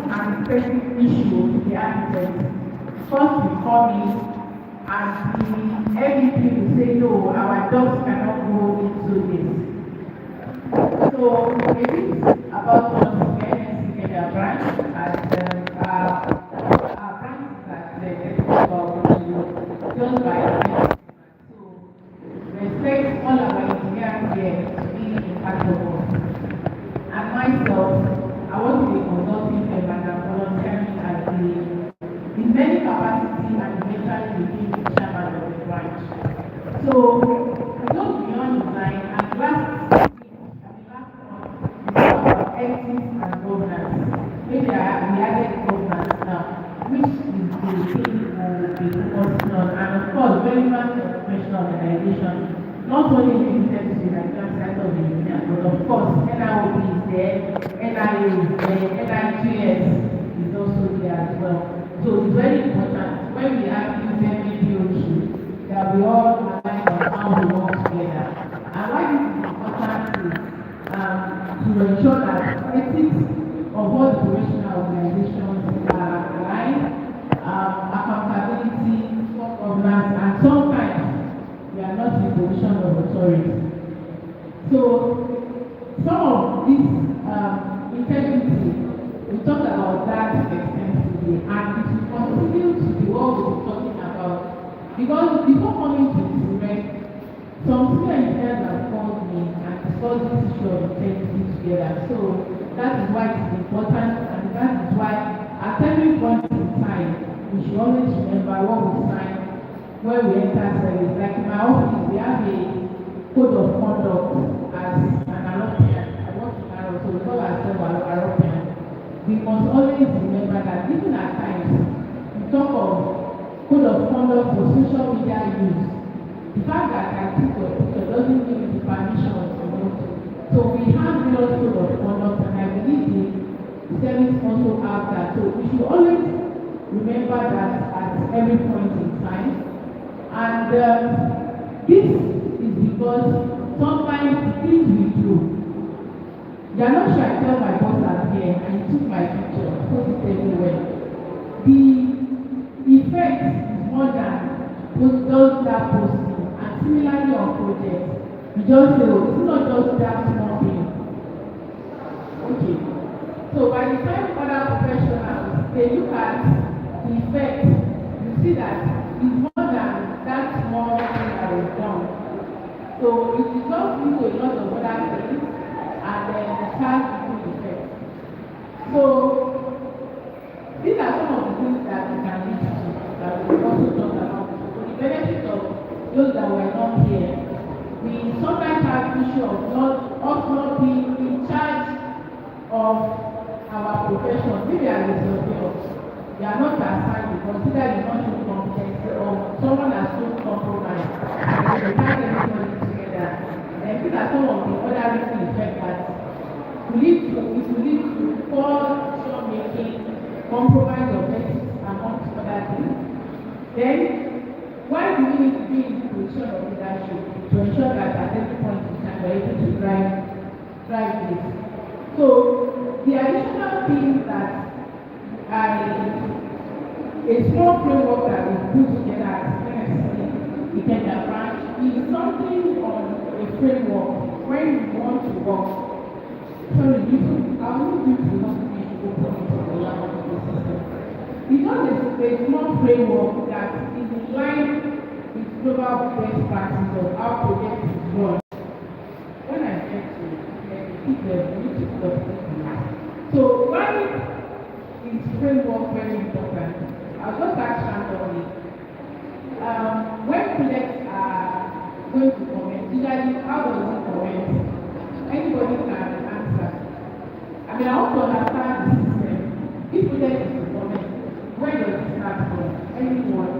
an expected issue to the architect. First we come in and the MEP will say, no, our dogs cannot go into this. So it is about us, the NSE branch, and our branch is at the just by so respect all our engineers here to be in part of us. And myself, I want to be consulting them and I'm volunteering as the in many capacity and eventually became the chairman of the branch. So I go beyond design and last month is about ethics and governance. Maybe we added governance now, which is the thing we'll be focusing on, and of course relevant to professional organization. Not only limited to the Nigerian side of the union, but of course NIOB is there, NIA is there, NIGS is also there as well. So it's very important when we have these MPOG that we all align on how we work together. And why this is important to ensure that ethics of all the professional organizations are aligned, accountability, governance, and sometimes we are not in a position of authority. So some of this integrity, we talked about that extensively, and it will continue to be what we're talking about. Because before coming to this event, some senior engineers have called me and discussed this issue of integrity together. So that is why it's important, and that is why at every point in time, we should always remember what we signed when we enter service. Like in my office, we have a code of conduct as an European. I work in Europe, so we call ourselves European. We must always remember that even at times, we talk of code of conduct for social media use. The fact that I took a picture doesn't give me the permission to know. So we have various code of conduct, and I believe the service also have that. So we should always remember that at every point in time. And this is because sometimes the things we do, you are not sure. I tell my boss I'm here and he took my picture, put it everywhere. The effect is more than just that posting. And similarly on projects, you just say, oh, it's not just that small thing. Okay. So by the time other professionals, they look at the effect, you see that it's more than that small thing that was done. So it results into a lot of other things, and then it has good effect. So these are some of the things that we can lead to, that we also talk about. So the benefit of those that were not here, we sometimes have the issue of not being in charge of our profession. Maybe as a surveyor, you are not assigned because either you want to competency or someone has so compromised and they can't get everybody together. And these are some of the other risky effects that will lead to poor decision making, compromise of ethics amongst other things. Then why do we need to be in the position of leadership to ensure that at every point in time we're able to drive this? So the additional thing that a small framework that is put together as NSE, Ikeja branch, is something on a framework when you want to work. Sorry, I will need to not be open to the level of the system. Because a small framework that is in line with global best practice of how projects is run. When I get to so why is framework very important? I'll just ask randomly. When projects are going to comment, usually how does it comment? Anybody can answer. I mean, I want to understand the system. If project is to comment, where does it start from? Anyone?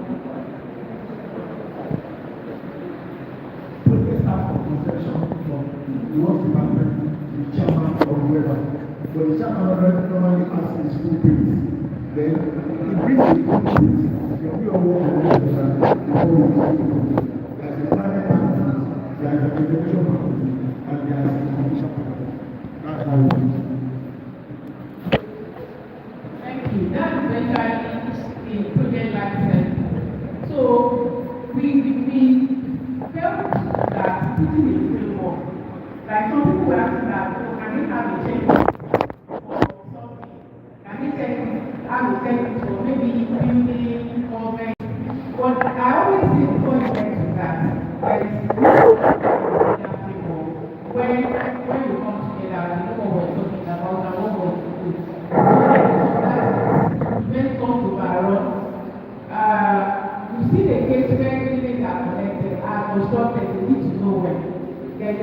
Project start from conception from the work department, the chairman or whoever. But the chairman normally asks his full page. Then he brings the full page. We all work on the before we like the planning companies, like the prevention company, and the commission company. That's how we do.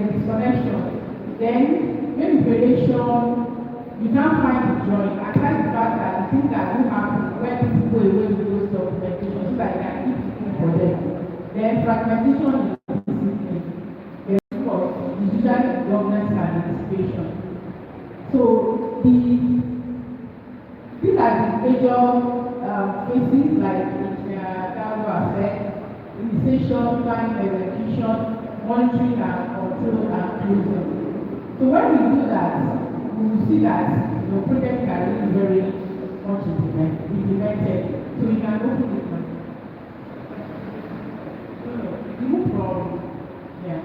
a disconnection, then maybe relation, you can't find the joy. Aside the fact that the things that do happen when people go away with those documentation so that they can keep looking for them. Then fragmentation is discipline. The usually governance and anticipation. So these are the major phases like initiation, planning, execution, monitoring and control and closing. So when we do that, we will see that the project can really very much implemented. So we can open it now. You move from yeah.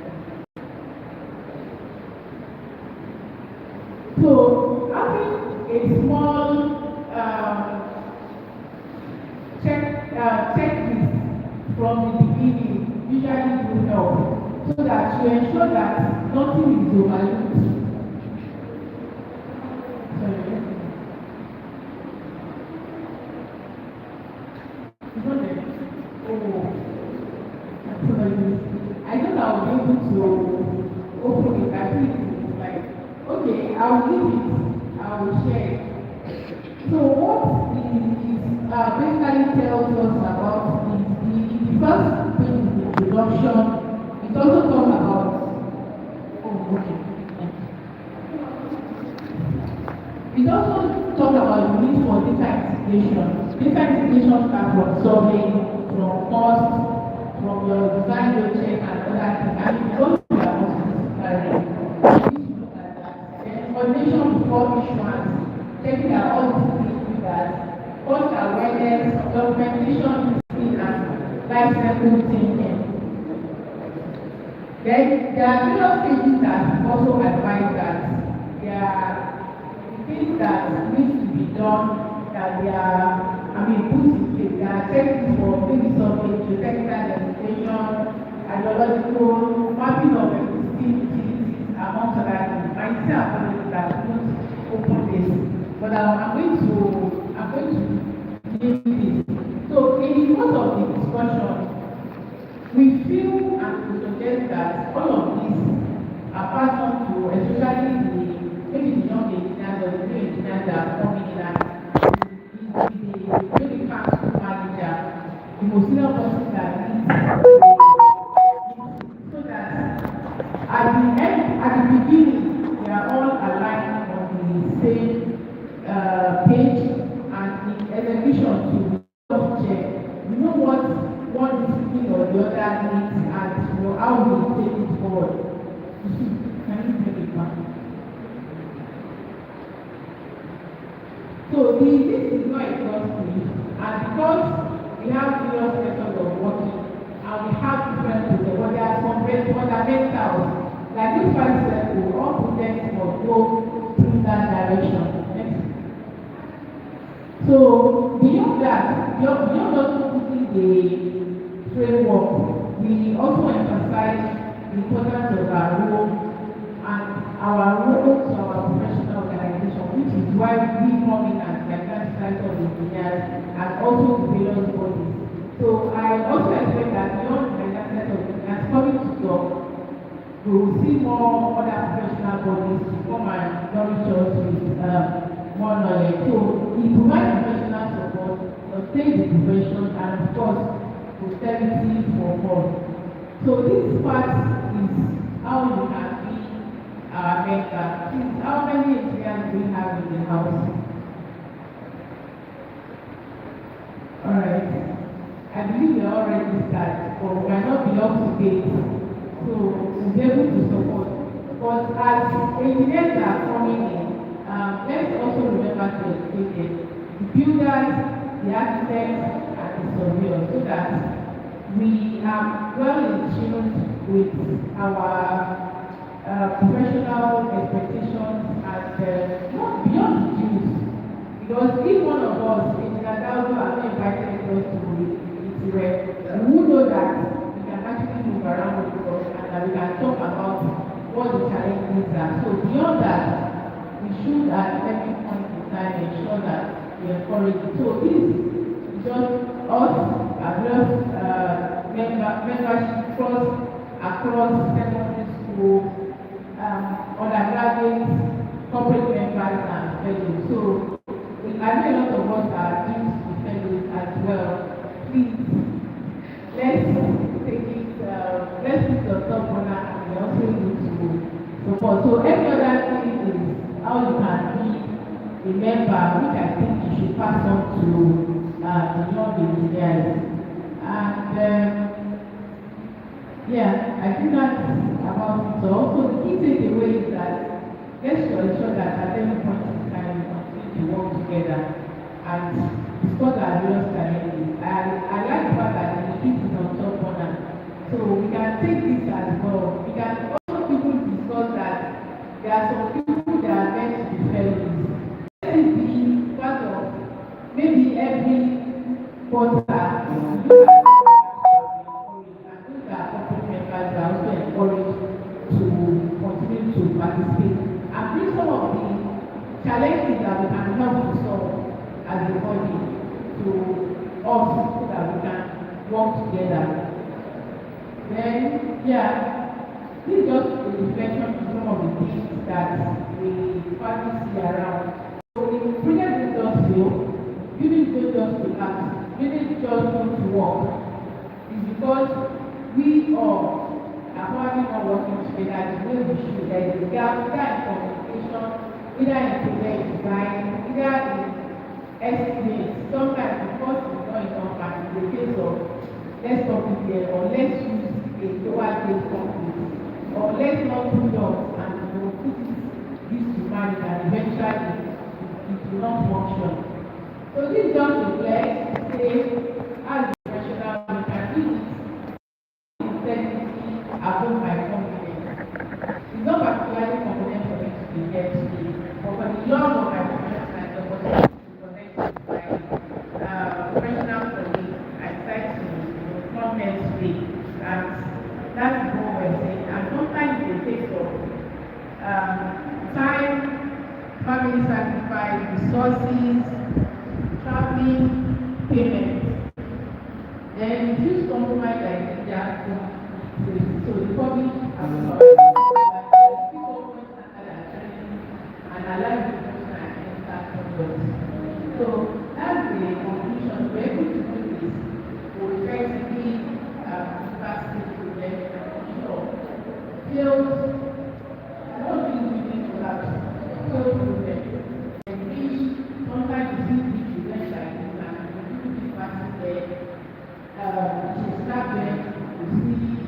So having a small checklist from the beginning usually will help so that you ensure that nothing is overlooked. I don't know I'll be able to open it. I think it's like, okay, I'll leave it, I will share it. So what it basically tells us about is the first thing is the introduction. It also talks about it also talks about the need for data integration. Data integration starts from solving, from cost, from your design project and other things. And if you don't do that, coordination before issuance, taking out all these things with that, cost awareness, documentation, and life cycle thinking. Then there are various stages that also advise that there are things that need to be done, that they are, put in place. There are checklists for maybe survey, geotechnical investigation, hydrological, mapping of existing utilities, amongst other things. I still apologize that I won't open this, but I'm going to name this. So in the course of the discussion, we feel and we suggest that all of these are passed on to especially maybe the young engineers or the new engineers that are coming in and maybe council manager, the most senior person that needs so that at the beginning they are all aligned on the same page and in execution to check. We know what one discipline or the other needs and how we take it forward. Can you take it back? So this is not exhaustive, and because we have various methods of working and we have different projects, but there are some fundamentals like this 5 steps, all projects must go through that direction. Next. So beyond that, beyond just putting the framework, we also emphasize the importance of our role and our role to our professional organization, which is why we come in as the Society of Engineers and also the various bodies. So I also expect that beyond the Society of Engineers coming to talk, we will see more other professional bodies to come and nourish us with more knowledge. So we provide professional support, obtain the prevention, and of course, posterity for all. So this part is how you can be our mentor. How many engineers do we have in the house? Alright. I believe we are already started, but we might not be up to date. So we'll be able to support. But as engineers are coming in, let's also remember to educate them. The builders, the architects, and the surveyors, so that we are well in tune with our professional expectations and not beyond the dues. Because if one of us, engineer Dalgo, are not invited us to Israel, we know that we can actually move around with us and that we can talk about what the challenges are. So beyond that, we should at every point in time ensure that we encourage it. So this is just us as well membership across secondary school, undergraduates, corporate members, and fellows. So I know a lot of us are due to be fellows as well. Please, let's take it, let's put the top corner, and we also need to support. So every other thing is how you can be a member, which I think you should pass on to the young engineers. And yeah, I think that's about it. So also the key takeaway is that let's ensure that at any point in time we continue to work together and discuss our various challenges. I like the fact that the street is on top corner. So we can take this as well. We can also people discuss that there are some people that are meant to be fellows. Let it be part of maybe every quarter are also encouraged to continue to participate and bring some of the challenges that we can help to solve as a body to us so that we can work together. Then, this is just a reflection of some of the things that we probably see around. So if project don't just fail, units don't just collapse, units just want to work. It's because we all are probably not working together the way we should. There is a gap either in communication, either in project design, either in estimate. Sometimes because it's not enough and it's a case of let's stop it here or let's use a lower grade company or let's not do jobs and put this to manage and eventually it will not function. So this just reflects say as a professional we can do this above my confidence. It's not particularly confident for me to be here today, but for the love of my profession and the opportunity to connect with my professional colleagues, I decide to come here today. And that's what we're saying. And sometimes it takes of time, family sacrifice, resources, traveling, payments. Then if you compromise like that, so the public has not and allow the person and enter conduct. So that's the conclusion. We're able to do this. We'll effectively capacity problem fields, what do you need to have? Field problem. And which sometimes you see which events like this and you do this party there, to start there, you see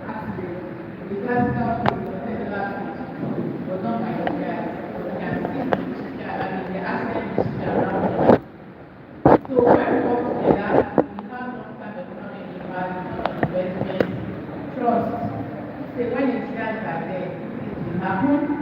accident, the classical case, the cellular case, was not by the guys, but they can see the accident is around. So when we work together, we have some kind of economic impact, investment, trust. So when incidents are there, it will happen.